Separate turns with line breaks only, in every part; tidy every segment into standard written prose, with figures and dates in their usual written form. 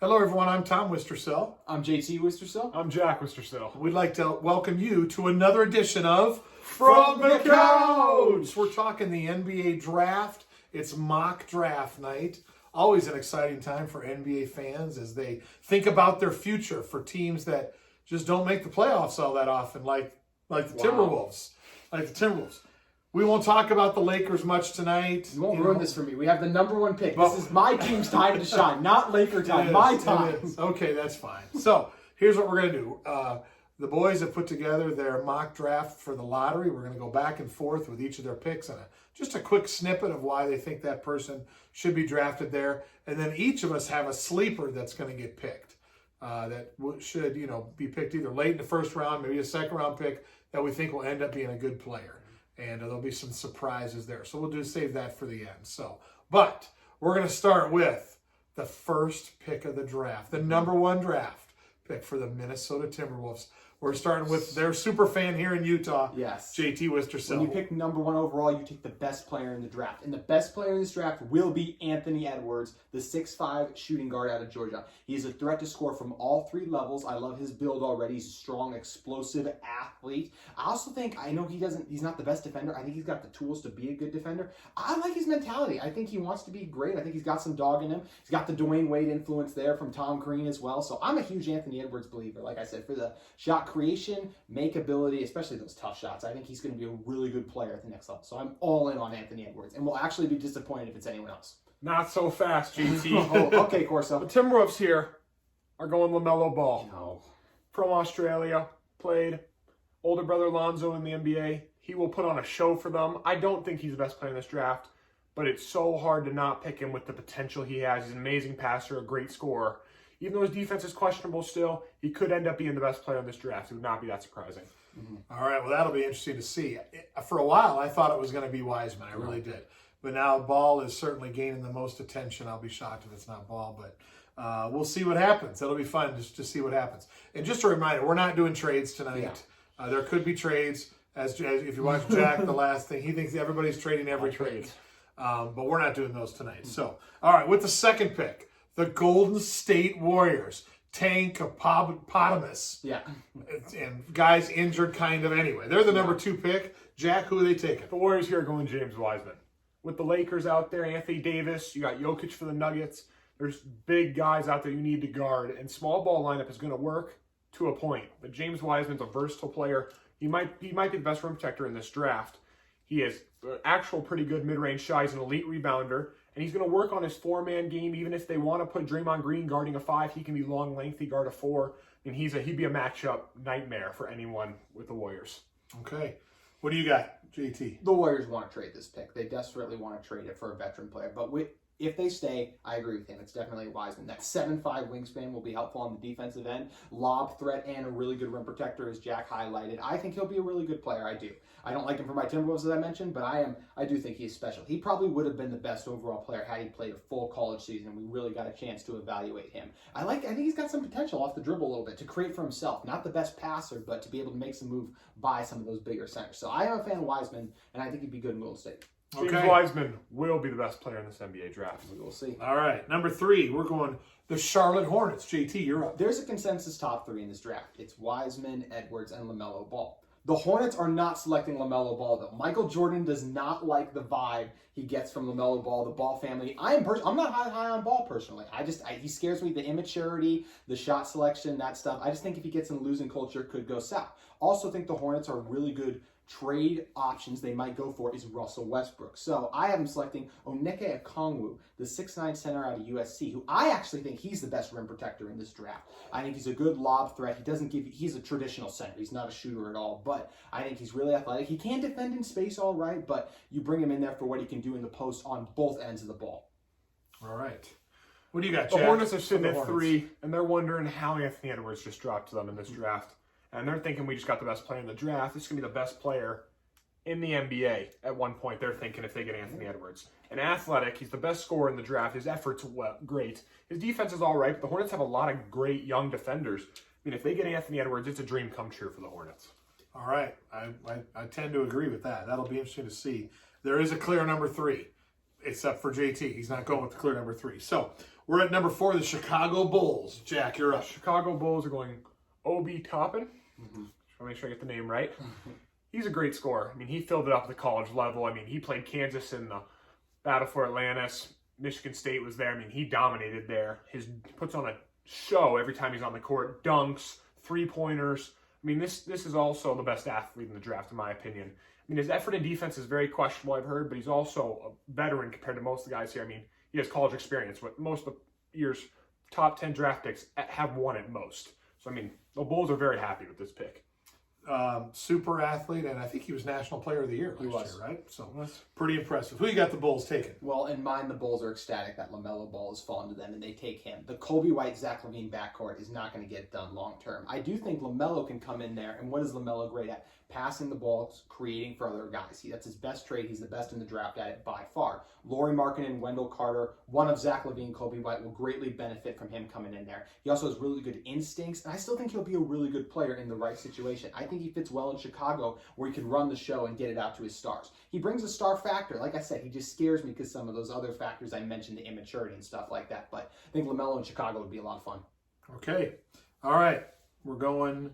Hello, everyone. I'm Tom Wistrcill.
I'm JT Wistrcill.
I'm Jack Wistrcill.
We'd like to welcome you to another edition of From the Couch. We're talking the NBA draft. It's mock draft night. Always an exciting time for NBA fans as they think about their future for teams that just don't make the playoffs all that often, like the Timberwolves. We won't talk about the Lakers much tonight.
You won't ruin this for me. We have the number one pick. This is my team's time to shine, not Laker time. My time.
Okay, that's fine. So here's what we're going to do. The boys have put together their mock draft for the lottery. We're going to go back and forth with each of their picks and just a quick snippet of why they think that person should be drafted there. And then each of us have a sleeper that's going to get picked. That should, be picked either late in the first round, maybe a second round pick that we think will end up being a good player. And there'll be some surprises there. So we'll save that for the end. But we're going to start with the first pick of the draft, the number one draft pick for the Minnesota Timberwolves. We're starting with their super fan here in Utah,
yes,
JT Wistrcill.
When you pick number one overall, you take the best player in the draft. And the best player in this draft will be Anthony Edwards, the 6'5" shooting guard out of Georgia. He is a threat to score from all three levels. I love his build already. He's a strong, explosive athlete. I also think, I know he's not the best defender. I think he's got the tools to be a good defender. I like his mentality. I think he wants to be great. I think he's got some dog in him. He's got the Dwayne Wade influence there from Tom Green as well. So I'm a huge Anthony Edwards believer. Like I said, for the shot creation, makeability, especially those tough shots. I think he's going to be a really good player at the next level. So I'm all in on Anthony Edwards, and will actually be disappointed if it's anyone else.
Not so fast, JT.
Oh, okay, Corso.
The Timberwolves here are going LaMelo Ball.
No.
From Australia, played older brother Lonzo in the NBA. He will put on a show for them. I don't think he's the best player in this draft, but it's so hard to not pick him with the potential he has. He's an amazing passer, a great scorer. Even though his defense is questionable still, he could end up being the best player in this draft. It would not be that surprising.
Mm-hmm. All right, well, that'll be interesting to see. For a while, I thought it was going to be Wiseman. I really did. But now Ball is certainly gaining the most attention. I'll be shocked if it's not Ball, but we'll see what happens. It'll be fun just to see what happens. And just a reminder, we're not doing trades tonight. Yeah. There could be trades. As if you watch Jack, the last thing, he thinks everybody's trading every trade. But we're not doing those tonight. So, all right, with the second pick, the Golden State Warriors. Tankopotamus.
Yeah.
And guys injured kind of anyway. They're the number two pick. Jack, who are they taking?
The Warriors here are going James Wiseman. With the Lakers out there, Anthony Davis, you got Jokic for the Nuggets. There's big guys out there you need to guard, and small ball lineup is going to work to a point. But James Wiseman's a versatile player. He might be the best rim protector in this draft. He is an actual pretty good mid-range shot. He's an elite rebounder. And he's going to work on his four-man game. Even if they want to put Draymond Green guarding a 5, he can be long, lengthy, guard a 4. And he'd be a matchup nightmare for anyone with the Warriors.
Okay. What do you got, JT?
The Warriors want to trade this pick. They desperately want to trade it for a veteran player. But if they stay, I agree with him. It's definitely Wiseman. That 7'5" wingspan will be helpful on the defensive end. Lob threat and a really good rim protector, as Jack highlighted. I think he'll be a really good player. I do. I don't like him for my Timberwolves, as I mentioned, but I do think he's special. He probably would have been the best overall player had he played a full college season, and we really got a chance to evaluate him. I think he's got some potential off the dribble a little bit to create for himself. Not the best passer, but to be able to make some move by some of those bigger centers. So I am a fan of Wiseman, and I think he'd be good in Golden State.
James Wiseman will be the best player in this NBA draft.
We'll see.
All right, number 3, we're going the Charlotte Hornets. JT, you're up.
There's a consensus top 3 in this draft. It's Wiseman, Edwards, and LaMelo Ball. The Hornets are not selecting LaMelo Ball, though. Michael Jordan does not like the vibe he gets from LaMelo Ball, the Ball family. I'm not high on Ball personally. He scares me. The immaturity, the shot selection, that stuff. I just think if he gets in losing culture, could go south. Also think the Hornets are really good trade options they might go for is Russell Westbrook. So I have him selecting Onyeka Okongwu, the 6'9" center out of USC, who I actually think he's the best rim protector in this draft. I think he's a good lob threat. He's a traditional center. He's not a shooter at all, but I think he's really athletic. He can defend in space all right, but you bring him in there for what he can do in the post on both ends of the ball.
All right. What do you got, Jack?
The Hornets are sitting at 3, and they're wondering how Anthony Edwards just dropped to them in this draft. And they're thinking we just got the best player in the draft. This is going to be the best player in the NBA at one point. They're thinking if they get Anthony Edwards. And athletic, he's the best scorer in the draft. His effort's great. His defense is all right, but the Hornets have a lot of great young defenders. I mean, if they get Anthony Edwards, it's a dream come true for the Hornets.
All right. I tend to agree with that. That'll be interesting to see. There is a clear number 3, except for JT. He's not going with the clear number 3. So We're at number 4, the Chicago Bulls. Jack, you're up.
Chicago Bulls are going Obi Toppin. Just want to make sure I get the name right. He's a great scorer. I mean, he filled it up at the college level. I mean, he played Kansas in the Battle for Atlantis. Michigan State was there. I mean, he dominated there. He puts on a show every time he's on the court. Dunks, three-pointers. I mean, this is also the best athlete in the draft, in my opinion. I mean, his effort and defense is very questionable, I've heard, but he's also a veteran compared to most of the guys here. I mean, he has college experience, but most of the year's top 10 draft picks have won at most. So, I mean, the Bulls are very happy with this pick.
Super athlete, and I think he was National Player of the Year last year, right? So
Yes.
pretty impressive. Who you got the Bulls taking?
Well, in mine, the Bulls are ecstatic that LaMelo Ball has fallen to them, and they take him. The Kobe White, Zach LaVine backcourt is not going to get done long term. I do think LaMelo can come in there, and what is LaMelo great at? Passing the ball, creating for other guys. That's his best trait. He's the best in the draft at it by far. Lauri Markkanen, Wendell Carter, one of Zach LaVine, Kobe White will greatly benefit from him coming in there. He also has really good instincts, and I still think he'll be a really good player in the right situation. I think he fits well in Chicago, where he can run the show and get it out to his stars. He brings a star factor. Like I said, he just scares me because some of those other factors I mentioned, the immaturity and stuff like that. But I think LaMelo in Chicago would be a lot of fun.
Okay. All right. We're going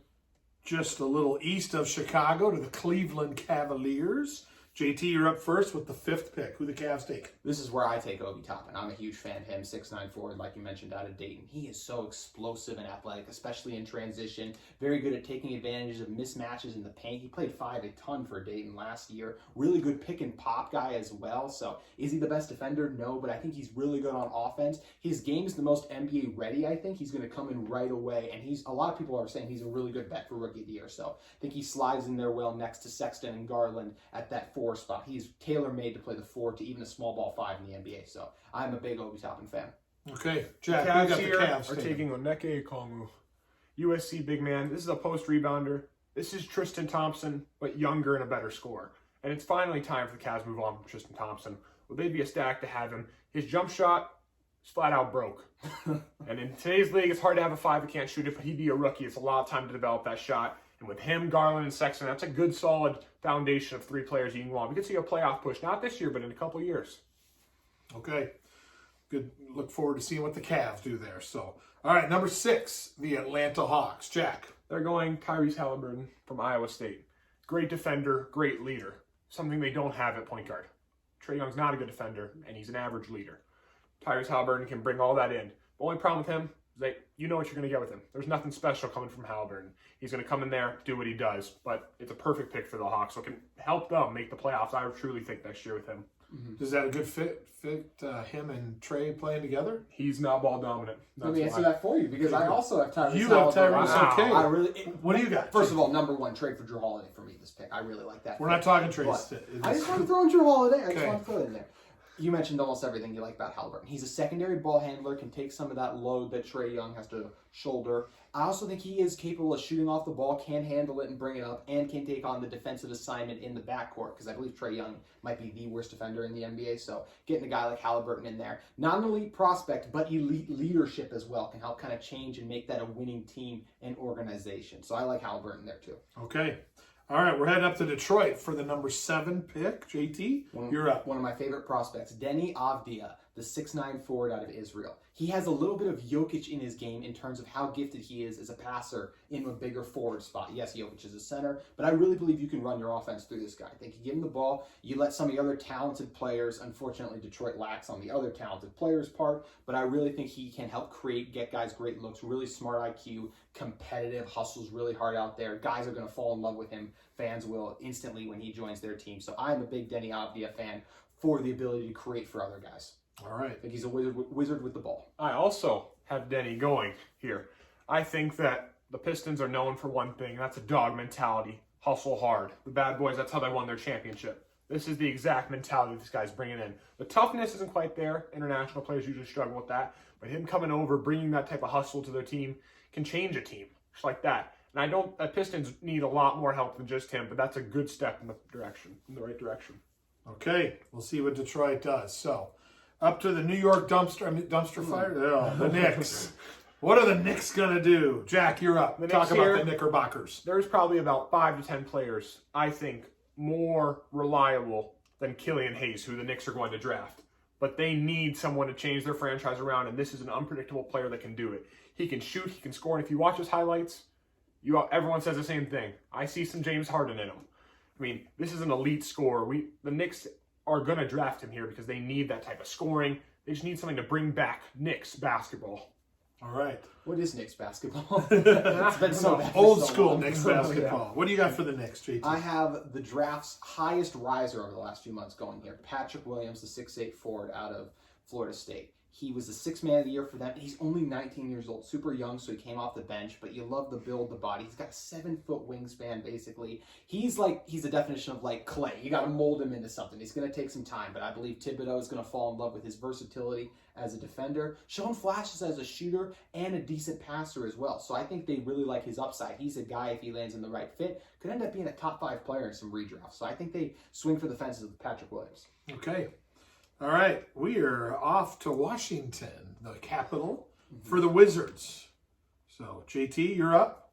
just a little east of Chicago to the Cleveland Cavaliers. JT, you're up first with the 5th pick. Who the Cavs take?
This is where I take Obi Toppin. I'm a huge fan of him, 6'9" forward, like you mentioned, out of Dayton. He is so explosive and athletic, especially in transition. Very good at taking advantage of mismatches in the paint. He played 5 a ton for Dayton last year. Really good pick and pop guy as well. So is he the best defender? No, but I think he's really good on offense. His game is the most NBA ready, I think. He's going to come in right away. And a lot of people are saying he's a really good bet for Rookie of the Year. So I think he slides in there well next to Sexton and Garland at that 4 spot. He's tailor-made to play the 4 to even a small ball 5 in the NBA. So I'm a big Obi Toppin fan.
Okay. Jack,
The
you
Cavs
got the
here
Cavs
are
taking.
taking Onyeka Okongwu, USC big man. This is a post rebounder. This is Tristan Thompson, but younger and a better scorer. And it's finally time for the Cavs to move on from Tristan Thompson. Well, they'd be ecstatic to have him. His jump shot is flat out broke. And in today's league, it's hard to have a 5 who can't shoot it, but he'd be a rookie. It's a lot of time to develop that shot. And with him, Garland, and Sexton, that's a good, solid foundation of 3 players you can want. We could see a playoff push, not this year, but in a couple years.
Okay. Good. Look forward to seeing what the Cavs do there. So, all right, number 6, the Atlanta Hawks. Jack.
They're going Tyrese Halliburton from Iowa State. Great defender, great leader. Something they don't have at point guard. Trae Young's not a good defender, and he's an average leader. Tyrese Halliburton can bring all that in. The only problem with him is that you know what you're going to get with him. There's nothing special coming from Halliburton. He's going to come in there, do what he does, but it's a perfect pick for the Hawks, so it can help them make the playoffs, I truly think, next year with him.
Is that a good fit him and Trey playing together?
He's not ball dominant.
Let me answer that for you because I also have Tyrese.
You have
Halliburton.
Tyrese,
Wow.
okay.
I really.
What do you got?
First of all, number 1 trade for Drew Holiday for me. This pick, I really like that.
We're
pick.
not talking Trey.
But I just want to throw in Drew Holiday. I just
Okay.
want to throw it in there. You mentioned almost everything you like about Halliburton. He's a secondary ball handler, can take some of that load that Trae Young has to shoulder. I also think he is capable of shooting off the ball, can handle it and bring it up, and can take on the defensive assignment in the backcourt, because I believe Trae Young might be the worst defender in the NBA. So getting a guy like Halliburton in there, not an elite prospect, but elite leadership as well, can help kind of change and make that a winning team and organization. So I like Halliburton there too.
Okay. All right, we're heading up to Detroit for the number 7 pick. JT, you're up.
One of my favorite prospects, Deni Avdija, the 6'9" forward out of Israel. He has a little bit of Jokic in his game in terms of how gifted he is as a passer in a bigger forward spot. Yes, Jokic is a center, but I really believe you can run your offense through this guy. I think you give him the ball, you let some of the other talented players, unfortunately Detroit lacks on the other talented players' part, but I really think he can help get guys great looks, really smart IQ, competitive, hustles really hard out there. Guys are going to fall in love with him. Fans will instantly when he joins their team. So I'm a big Deni Avdija fan for the ability to create for other guys.
All right.
I think he's a wizard with the ball.
I also have Denny going here. I think that the Pistons are known for one thing, and that's a dog mentality. Hustle hard. The bad boys, that's how they won their championship. This is the exact mentality this guy's bringing in. The toughness isn't quite there. International players usually struggle with that. But him coming over, bringing that type of hustle to their team can change a team. Just like that. And the Pistons need a lot more help than just him, but that's a good step in the right direction.
Okay, we'll see what Detroit does. So, up to the New York dumpster fire? Oh, the Knicks. What are the Knicks going to do? Jack, you're up. Talk about the Knickerbockers.
There's probably about 5 to 10 players, I think, more reliable than Killian Hayes, who the Knicks are going to draft. but they need someone to change their franchise around, and this is an unpredictable player that can do it. He can shoot, he can score, and if you watch his highlights, everyone says the same thing. I see some James Harden in him. I mean, this is an elite scorer. The Knicks are going to draft him here because they need that type of scoring. They just need something to bring back Knicks basketball.
All right.
What is Knicks basketball? It's been so bad for
Old
so
school
long.
Knicks basketball. What do you got for the Knicks, JT?
I have the draft's highest riser over the last few months going here. Patrick Williams, the 6'8" forward out of Florida State. He was the sixth man of the year for them. He's only 19 years old, super young, so he came off the bench, but you love the build, the body. He's got a 7-foot wingspan, basically. He's the definition of like clay. You got to mold him into something. He's going to take some time, but I believe Thibodeau is going to fall in love with his versatility as a defender, showing flashes as a shooter and a decent passer as well. So I think they really like his upside. He's a guy, if he lands in the right fit, could end up being a top 5 player in some redrafts. So I think they swing for the fences with Patrick Williams.
Okay. All right. We are off to Washington, the capital, for the Wizards. So, JT, you're up.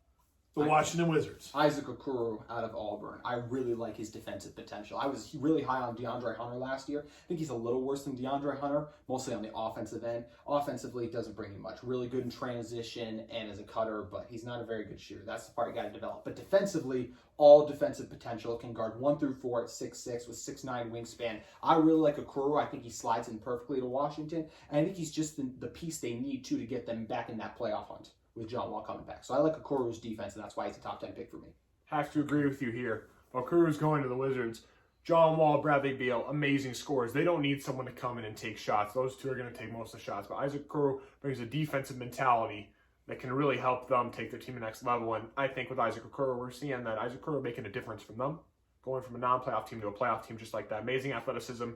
The Washington Wizards.
Isaac Okoro out of Auburn. I really like his defensive potential. I was really high on DeAndre Hunter last year. I think he's a little worse than DeAndre Hunter, mostly on the offensive end. Offensively, it doesn't bring you much. Really good in transition and as a cutter, but he's not a very good shooter. That's the part you got to develop. But defensively, all defensive potential. Can guard 1 through 4 at 6'6" with 6'9" wingspan. I really like Okoro. I think he slides in perfectly to Washington. And I think he's just the piece they need to get them back in that playoff hunt with John Wall coming back. So I like Okoro's defense, and that's why he's a top 10 pick for me.
Have to agree with you here. Okoro's going to the Wizards. John Wall, Bradley Beal, amazing scorers. They don't need someone to come in and take shots. Those two are going to take most of the shots. But Isaac Okoro brings a defensive mentality that can really help them take their team to the next level. And I think with Isaac Okoro, we're seeing that Isaac Okoro making a difference from them, going from a non-playoff team to a playoff team just like that. Amazing athleticism,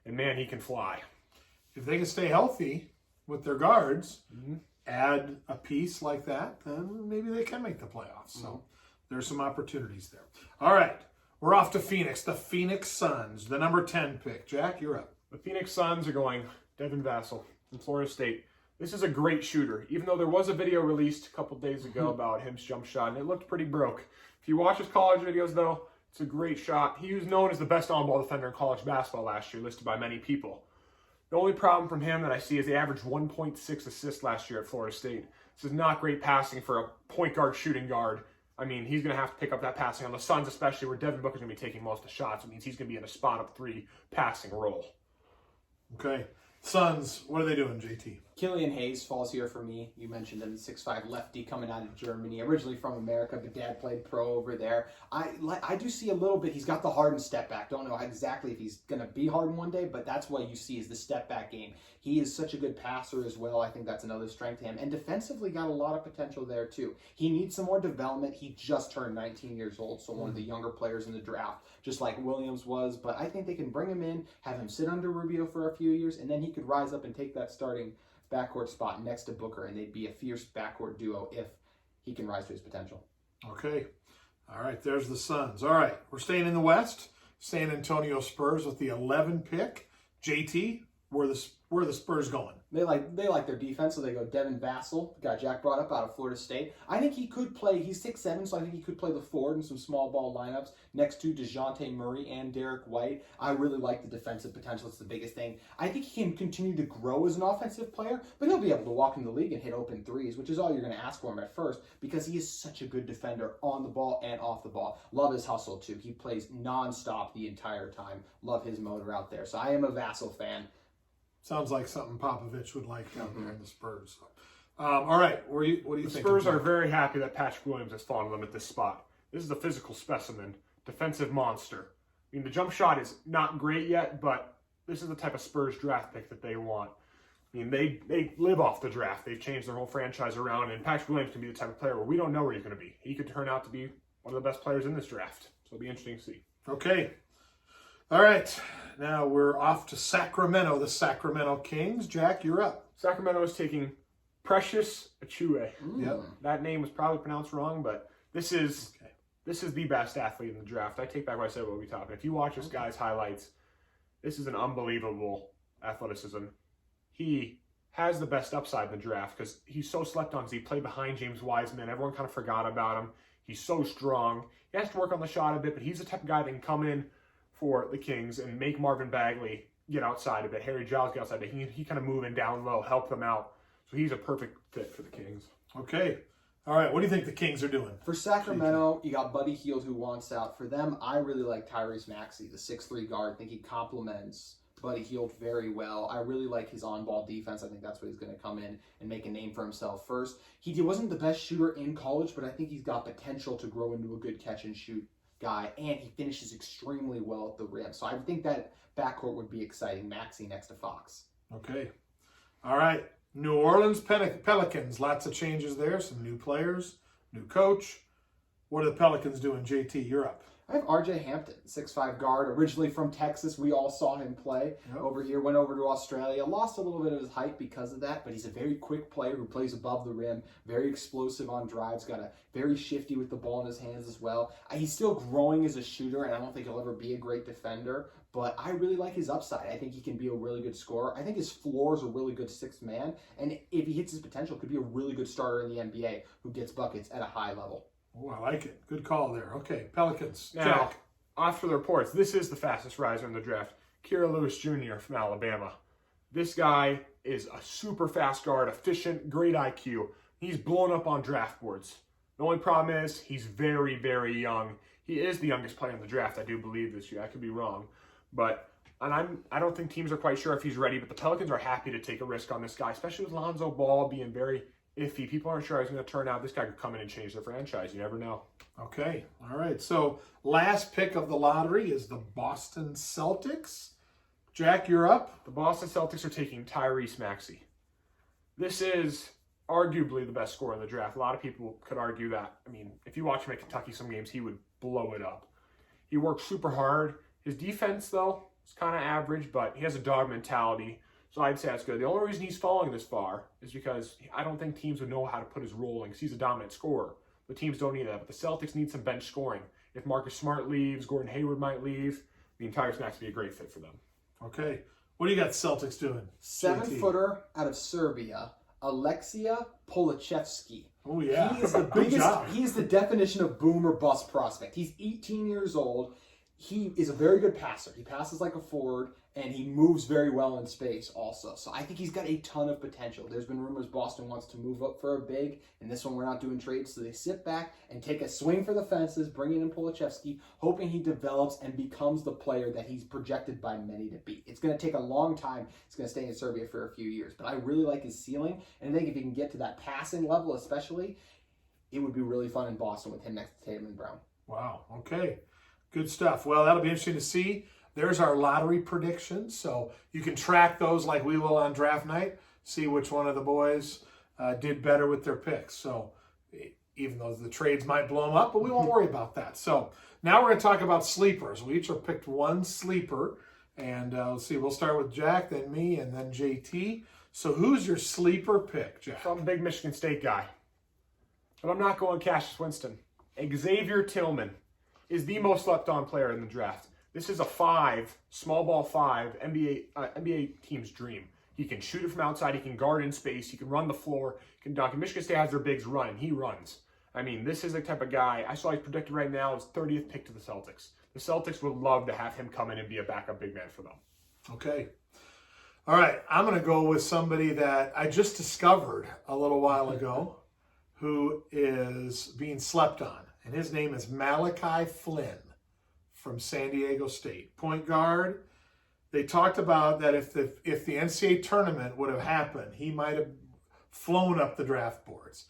and man, he can fly.
If they can stay healthy with their guards, add a piece like that, then maybe they can make the playoffs. So there's some opportunities there. All right, we're off to Phoenix. The Phoenix Suns, the number 10 pick. Jack, you're up.
The Phoenix Suns are going Devin Vassell from Florida State. This is a great shooter, even though there was a video released a couple days ago about his jump shot, and it looked pretty broke. If you watch his college videos, though, it's a great shot. He was known as the best on-ball defender in college basketball last year, listed by many people. The only problem from him that I see is he averaged 1.6 assists last year at Florida State. This is not great passing for a point guard, shooting guard. I mean, he's going to have to pick up that passing on the Suns, especially where Devin Booker's going to be taking most of the shots. It means he's going to be in a spot-up 3 passing role.
Okay. Suns, what are they doing, JT?
Killian Hayes falls here for me. You mentioned him, 6'5" lefty coming out of Germany, originally from America, but dad played pro over there. I do see a little bit, he's got the Harden step back. Don't know exactly if he's going to be Harden one day, but that's what you see is the step back game. He is such a good passer as well. I think that's another strength to him. And defensively got a lot of potential there too. He needs some more development. He just turned 19 years old, so one of the younger players in the draft, just like Williams was. But I think they can bring him in, have him sit under Rubio for a few years, and then he could rise up and take that starting backcourt spot next to Booker, and they'd be a fierce backcourt duo if he can rise to his potential.
Okay. All right, there's the Suns. All right, we're staying in the West. San Antonio Spurs with the 11 pick. JT, where the Spurs going?
They like their defense, so they go Devin Vassell, the guy Jack brought up out of Florida State. I think he could play, he's 6'7", so I think he could play the forward in some small ball lineups next to DeJounte Murray and Derek White. I really like the defensive potential. It's the biggest thing. I think he can continue to grow as an offensive player, but he'll be able to walk in the league and hit open threes, which is all you're going to ask for him at first, because he is such a good defender on the ball and off the ball. Love his hustle, too. He plays nonstop the entire time. Love his motor out there. So I am a Vassell fan.
Sounds like something Popovich would like down there in the Spurs. All right, what do you think?
The Spurs are very happy that Patrick Williams has fallen to them at this spot. This is a physical specimen, defensive monster. I mean, the jump shot is not great yet, but this is the type of Spurs draft pick that they want. I mean, they live off the draft. They've changed their whole franchise around, and Patrick Williams can be the type of player where we don't know where he's going to be. He could turn out to be one of the best players in this draft. So it'll be interesting to see.
Okay. All right, now we're off to Sacramento, the Sacramento Kings. Jack, you're up.
Sacramento is taking Precious Achiuwa.
Yep.
That name was probably pronounced wrong, but this is the best athlete in the draft. I take back what I said when we talked. If you watch this guy's highlights, this is an unbelievable athleticism. He has the best upside in the draft because he's so slept on because he played behind James Wiseman. Everyone kind of forgot about him. He's so strong. He has to work on the shot a bit, but he's the type of guy that can come in for the Kings and make Marvin Bagley get outside a bit. Harry Giles get outside a bit. He kind of move in down low, help them out. So he's a perfect fit for the Kings.
Okay. All right. What do you think the Kings are doing?
For Sacramento, you got Buddy Hield who wants out. For them, I really like Tyrese Maxey, the 6'3" guard. I think he complements Buddy Hield very well. I really like his on-ball defense. I think that's what he's going to come in and make a name for himself first. He wasn't the best shooter in college, but I think he's got potential to grow into a good catch-and-shoot guy, and he finishes extremely well at the rim. So I think that backcourt would be exciting. Maxey next to Fox.
Okay. All right. New Orleans Pelicans. Lots of changes there. Some new players, new coach. What are the Pelicans doing? JT, you're up.
I have RJ Hampton, 6'5" guard, originally from Texas. We all saw him play over here, went over to Australia, lost a little bit of his height because of that, but he's a very quick player who plays above the rim, very explosive on drives, got a very shifty with the ball in his hands as well. He's still growing as a shooter, and I don't think he'll ever be a great defender, but I really like his upside. I think he can be a really good scorer. I think his floor is a really good sixth man, and if he hits his potential, could be a really good starter in the NBA who gets buckets at a high level.
Oh, I like it. Good call there. Okay, Pelicans.
Now,
Jack.
after the reports, this is the fastest riser in the draft. Kira Lewis Jr. from Alabama. This guy is a super fast guard, efficient, great IQ. He's blown up on draft boards. The only problem is he's very, very young. He is the youngest player in the draft, I do believe, this year. I could be wrong. I don't think teams are quite sure if he's ready, but the Pelicans are happy to take a risk on this guy, especially with Lonzo Ball being very iffy. People aren't sure how he's going to turn out. This guy could come in and change their franchise. You never know.
Okay. All right. So last pick of the lottery is the Boston Celtics. Jack, you're up.
The Boston Celtics are taking Tyrese Maxey. This is arguably the best scorer in the draft. A lot of people could argue that. I mean, if you watch him at Kentucky some games, he would blow it up. He works super hard. His defense, though, is kind of average, but he has a dog mentality. So I'd say that's good. The only reason he's falling this far is because I don't think teams would know how to put his role in because he's a dominant scorer. The teams don't need that. But the Celtics need some bench scoring. If Marcus Smart leaves, Gordon Hayward might leave. The entire Max would be a great fit for them.
Okay. What do you got Celtics doing?
7-footer out of Serbia, Alexia Polachevsky.
Oh, yeah.
He is the
Good
biggest,
job.
he is the definition of boom or bust prospect. He's 18 years old. He is a very good passer. He passes like a forward, and he moves very well in space also. So I think he's got a ton of potential. There's been rumors Boston wants to move up for a big, and this one we're not doing trades, so they sit back and take a swing for the fences, bringing in Polachevsky, hoping he develops and becomes the player that he's projected by many to be. It's going to take a long time. It's going to stay in Serbia for a few years, but I really like his ceiling, and I think if he can get to that passing level especially, it would be really fun in Boston with him next to Tatum and Brown.
Wow. Okay. Good stuff. Well, that'll be interesting to see. There's our lottery predictions. So you can track those like we will on draft night, see which one of the boys did better with their picks. So even though the trades might blow them up, but we won't worry about that. So now we're going to talk about sleepers. We each have picked one sleeper. And let's see, we'll start with Jack, then me, and then JT. So who's your sleeper pick, Jack?
I'm a big Michigan State guy. But I'm not going Cassius Winston. Xavier Tillman is the most slept-on player in the draft. This is a small ball five, NBA team's dream. He can shoot it from outside. He can guard in space. He can run the floor. He can dunk. And Michigan State has their bigs running. He runs. I mean, this is the type of guy. I saw he's predicted right now as 30th pick to the Celtics. The Celtics would love to have him come in and be a backup big man for them.
Okay. All right. I'm going to go with somebody that I just discovered a little while ago who is being slept on. And his name is Malachi Flynn from San Diego State. Point guard. They talked about that if the NCAA tournament would have happened, he might have flown up the draft boards.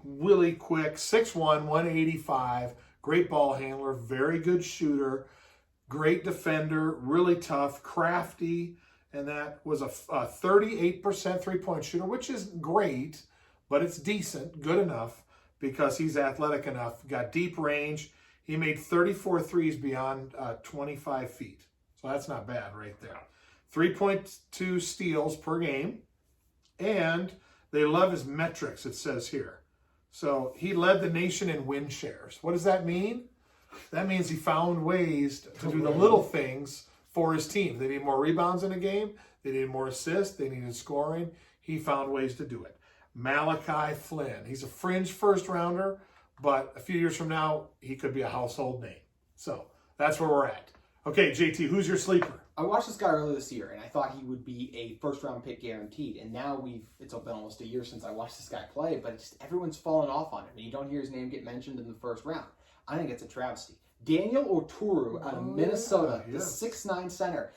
Really quick, 6'1", 185, great ball handler, very good shooter, great defender, really tough, crafty, and that was a 38% three-point shooter, which is great, but it's decent, good enough, because he's athletic enough, got deep range. He made 34 threes beyond 25 feet. So that's not bad right there. 3.2 steals per game. And they love his metrics, it says here. So he led the nation in win shares. What does that mean? That means he found ways to do the little things for his team. They need more rebounds in a game. They needed more assists. They needed scoring. He found ways to do it. Malachi Flynn. He's a fringe first rounder, but a few years from now, he could be a household name. So that's where we're at. Okay, JT, who's your sleeper?
I watched this guy earlier this year, and I thought he would be a first-round pick guaranteed. And now it's been almost a year since I watched this guy play, but everyone's fallen off on him, and you don't hear his name get mentioned in the first round. I think it's a travesty. Daniel Oturu out of Minnesota, the 6'9" center.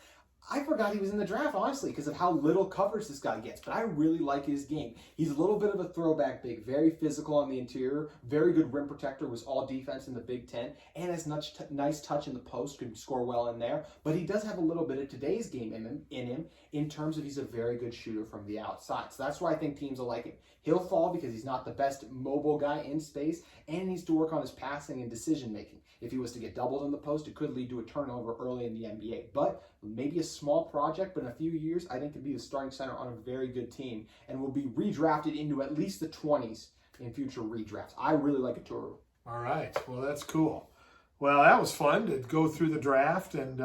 I forgot he was in the draft, honestly, because of how little coverage this guy gets. But I really like his game. He's a little bit of a throwback big, very physical on the interior, very good rim protector, was all defense in the Big Ten, and has nice touch in the post, could score well in there. But he does have a little bit of today's game in him in terms of he's a very good shooter from the outside. So that's why I think teams will like him. He'll fall because he's not the best mobile guy in space, and he needs to work on his passing and decision making. If he was to get doubled in the post, it could lead to a turnover early in the NBA. But maybe a small project, but in a few years, I think could be the starting center on a very good team and will be redrafted into at least the 20s in future redrafts. I really like Oturu.
All right. Well, that's cool. Well, that was fun to go through the draft, and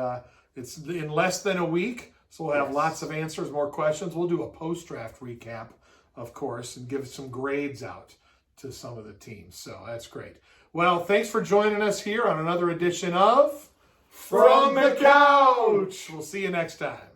it's in less than a week, so we'll have lots of answers, more questions. We'll do a post-draft recap, of course, and give some grades out to some of the teams. So that's great. Well, thanks for joining us here on another edition of From the Couch. We'll see you next time.